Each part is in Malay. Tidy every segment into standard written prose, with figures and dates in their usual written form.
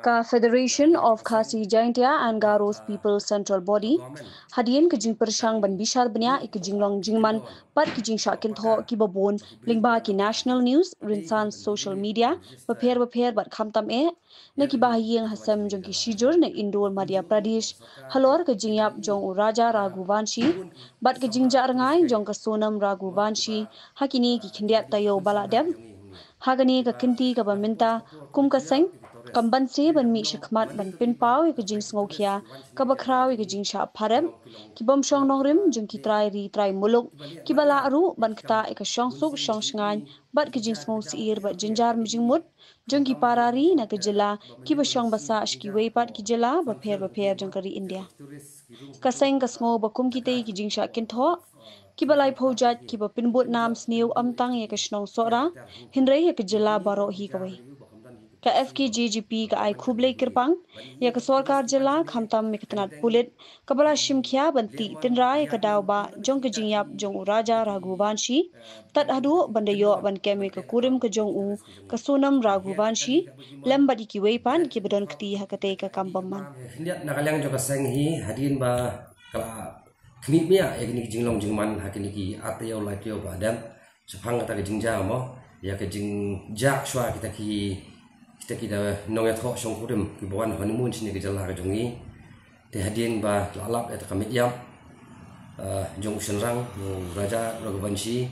Ka Federation of Khasi Jaintia and Garo's People's Central Body hadian kejing persyang ban bishar benya ikejing long jingman pat kejing syakin tho ki babon lingba ki national news rinsan social media beper bat khamtam ne ki bahiyeng hasam jong ki shijur ne Indore Madhya Pradesh halor kejing yap jong Raja Raghuvanshi bat kejing jar ngai jong ka Sonam Raghuvanshi hakini ki khindiat tayo baladem hagani ka kinti ka baminta kum ka seng kamban se ban mi shikmat ban pin pau ke jing sngokhia ka bakraw ke jing sha pharem ki bom shong nongrim jing ki trai muluk ki bala aru ban kta ek shong suk shong shngan bat ke jing sngo siir ba jinjar mijing mut jing ki parari na ke jila ki ba shong basa shki wei pat ki jila ba pher jing kari India ka seng ka sngo ba kum ki tei ki jing sha kin tho ki balai phojat ki ba pinbut nam sniu amtang ye ke shnong sora hinrei ye ke jila baro hi kawai ka FKJGP ka ai khuble kirpang ya ka sarkar jila khamtam mikatnat pulit kabala shimkhia banti tinrai ka dawba jong ka jingyap jong Raja Raghuvanshi tat hadu bandayo ban keme ka kurim ka jong u ka Sonam Raghuvanshi lembadi ki weipan ki bedon kti hakate ka kambamman hindiat nakalang jo ka seng hi hadin ba kala kni mia ya kini jinglong jingman hakini ki atyo latyo ba dam sephang ta ka jingja mo ya ka jingjak shwa kita kita nong ya thok song kurim ki bawan honeymoon sini ke jala ka jongi te hadin ba lalap eta kamit yam jong senrang Raja Raghuvanshi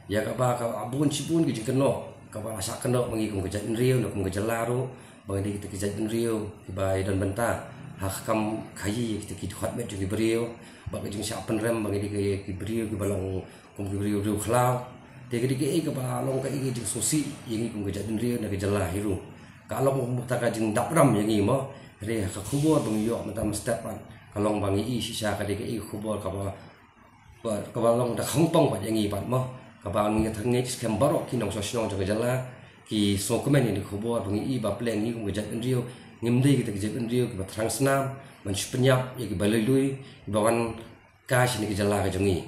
ya ka ba ka abun sipun ki jingkeno ka ba sak keno mangi kum ke jadin riu nok kum ke jala ro bang di kita ke jadin riu ki ba don benta hakam khayi kita ki khat met ki beriu ba ke jing sak penrem bang di ki beriu ki balong kum ki beriu riu khlau te ke ka ba long ka i jing sosi yengi kum ke jadin riu na ke jala hiru kalau mau tak kajing dapram yang ini mah, hari kubur bangyo macam stepan. Kalau bangi sisa kadek kubur kabalong dah kongtong pada yang ini pat mah, kabalong yang tengah sekian barok kinong sosial jaga jala, ki sokumen ini kubur bangi bapleng ini kumujat enrio, ngimdei kita kejat enrio, kita terang senam, mencepenyap, ya kita balului, bawan kas ini kejala kejongi.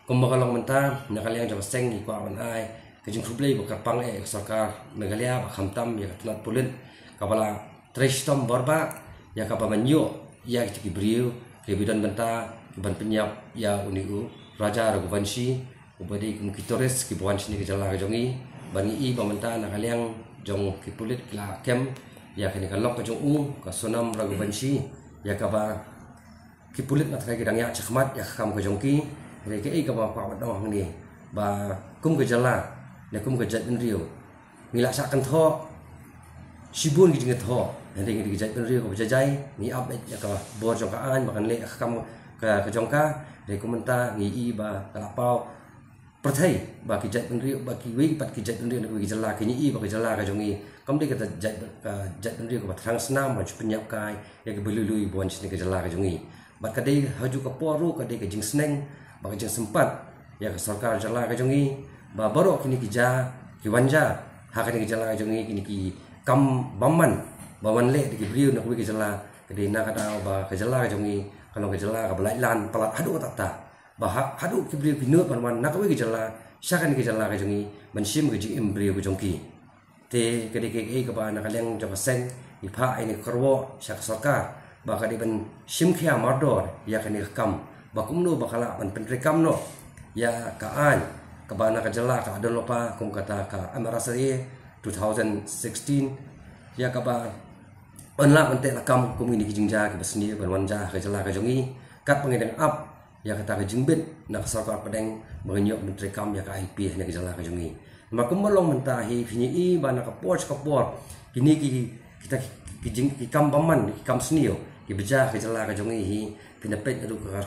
Kumbakalong mentah, nakaliang jaga seng ni kuawan ai. Kejung kublai bakar sarkar Meghalaya bakhamtam ya katnat pulin kapala trestom borba ya kapamanyo ya ki brio ke bidan benta ban penyap ya uniu Raja Raghuvanshi ubadi kumkitores ki bawan sini ke jala jongi bani i bamenta nakaliang jong ki pulit la kem ya kini kalok ke jong ka Sonam Raghuvanshi ya kaba ki pulit na trai gedang ya chakmat ya kam ke jongki reke i kaba pa wadong ni ba kum ke jala nakum kejat penrio ngilak sakan tho sibun gijing tho nanti ngi kejat penrio ko jajai ni up ya ka bor jong ka an makan le kam ka jongka de komenta ngi i ba kalapau perthai ba kejat penrio ba ki wi pat kejat penrio ko gijala ki ni i ba gijala ka jongi kam de kata jat penrio ko terang senam ma penyap kai ya ke belului bon sini gijala ka jongi bat kadai haju ka poru kadai ke jing sneng ba jing sempat ya ka sarkar jala ka jongi ba baru kini kija kiwanja hakani kijala jongi kini ki kam baman le di briu nak wi kijala kedi nak ada ba kijala jongi kalau kijala ka belailan palat hadu tata ba hadu ki briu pinut pan nak wi kijala syakani kijala jongi mensim ki embriu jongi te kedi ke ka ba nak leng jong seng ipa ini kerwo syak sarkar ba kadi ben simkhia mardor ya kani kam ba kumno bakala ban penrekam no ya kaan kabana ka jala ka adon lopa kum kata ka amarasari 2016 ya kaba onla ante lakam kum ini kijingja ke besni banwanja ka jala ka jongi kat pangedang up ya kata ka jingbit nak sarkar pedeng mengenyok menteri kam ya ka IP ne ka jala ka jongi makum melong mentahi fini i bana ka por kini kita kijing ki kam paman ki kam snio ki beja ka jala ka jongi hi pinapet adu ka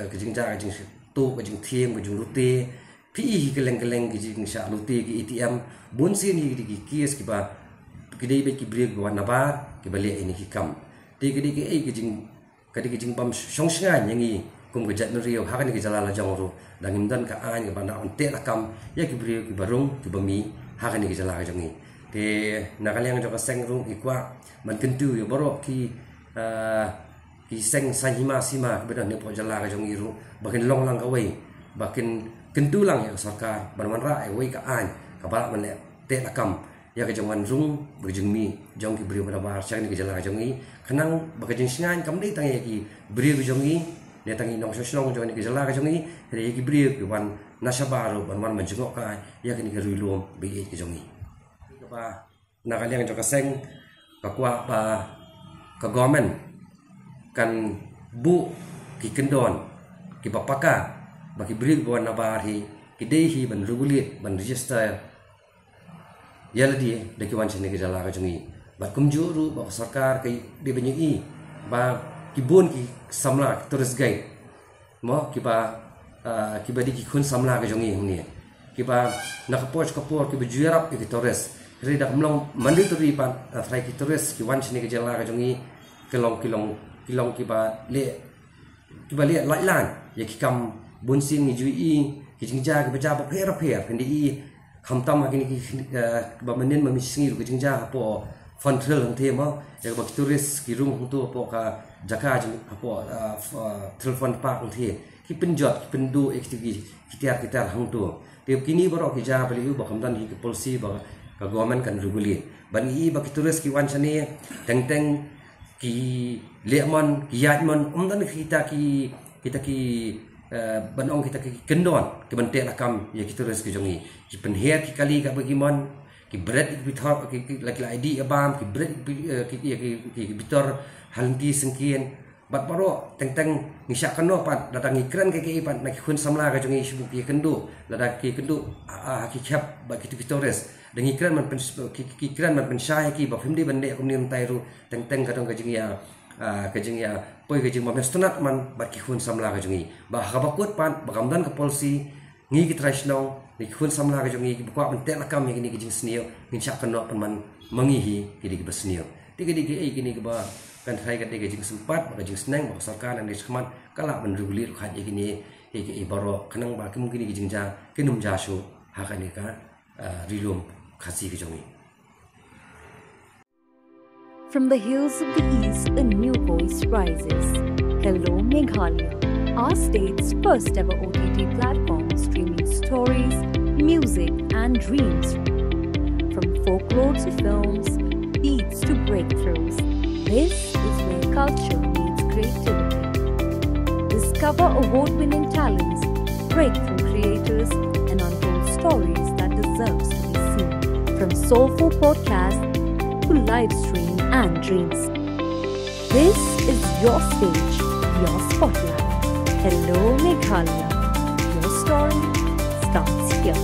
kijingja ka jing tu ka jing thiem ka jing lute pi keleng-keleng ki sha luti ki ATM bunsi ni ki kies ki ba ki dei be ki break wa nabar ki bali ini ki kam ti ki ki jing pam songsnga nyangi kum ke jat rio ha kan ki jala la jong ro dangim dan ka an ki bana on te la kam ya ki break ki barung ki bami ha kan ki jala ka jongi te nakaliang jo ka seng ro ki kwa man kentu yo baro ki seng sima bedan ne po jala ka jongi ro bakin long lang ka wei bakin kentulang ya sarkar banwanra ai wei ka an ka balak man te lakam ya ke jongwan rung bejeng mi jong ki beri bar chang ni ke jala jong i khanang bakajing singan kam dei tang ye ki beri ke jong i ne tang i nong shnong jong ni ke jala ke jong i re ki beri ke wan nasabar ban wan menjengok ka ya ke ni ke ruilom be ke jong i ba nakaliang jong ka seng ka kwa ba ka government kan bu ki kendon ki bapaka bagi beri buan nabar hi ki dei hi ban regulate ban register yala dia deki wan sini ke jala ka jungi ba kumjuru ba sarkar kai de benyi ba kibun ki samla tourist guide mo ki ba di ki khun samla ka jungi huni ki ba nakapoj kapor ki bejuarap ki tourist ri dak mlong mandatory pan trai ki tourist ki wan sini ke jala ka jungi kilong ki ba le lai lan ya ki kam bun sin ni jui ki jingja ki baja ba pher kendi khamtam hakini ki ba manen mami singi ru ki jingja po fantrel hang the ma ya ba tourist ki room hang tu po ka jaka jing po telefon park hang the ki penjot ki pendu activity kita hang tu te kini baro ki ja bali ba khamdan hi ki policy ba ka government kan regulate ban i ba ki tourist ki wan chane teng ki lemon ki yatmon umdan kita ki banong kita ki kendon ki bante lakam ya kita res ki jongi ki penher ki kali ka bagimon ki bread ki bithor ki laki ID abam ki bread ki bitor halti sengkien bat baro teng ngisyak keno pat datang ikran ki pat nak khun samla ka jongi sibuk ki kendu lada ki kendu ki khap ba ki bitores deng ikran man ki ikran man pensai ki ba fimdi bande komni tairu teng ka dong ka jingi ya poi ke jing mamestonat man bat ki khun samla ka jungi ba habakut pan ba kamdan ka policy ngi ki trashno ni khun samla ka jungi ki ba man te lakam ni ki jing snio ngin chak kano pan man mangi hi ki di ba snio ti ki ki ni ba kan thai ka ki jing sempat ba jing snang ba sarkar nan disman kala ban regulir kha ki ni ki baro kanang ba ki mungkin ki jing ja ki num ja shu ha ka ni ka rilum khasi ki jungi. From the hills of the east, a new voice rises. Hello Meghalaya, our state's first ever OTT platform streaming stories, music and dreams. From folklore to films, beats to breakthroughs, this is where culture meets creativity. Discover award-winning talents, breakthrough creators and untold stories that deserves to be seen. From soulful podcasts to live stream and dreams. This is your stage, your spotlight. Hello Meghalaya. Your story starts here.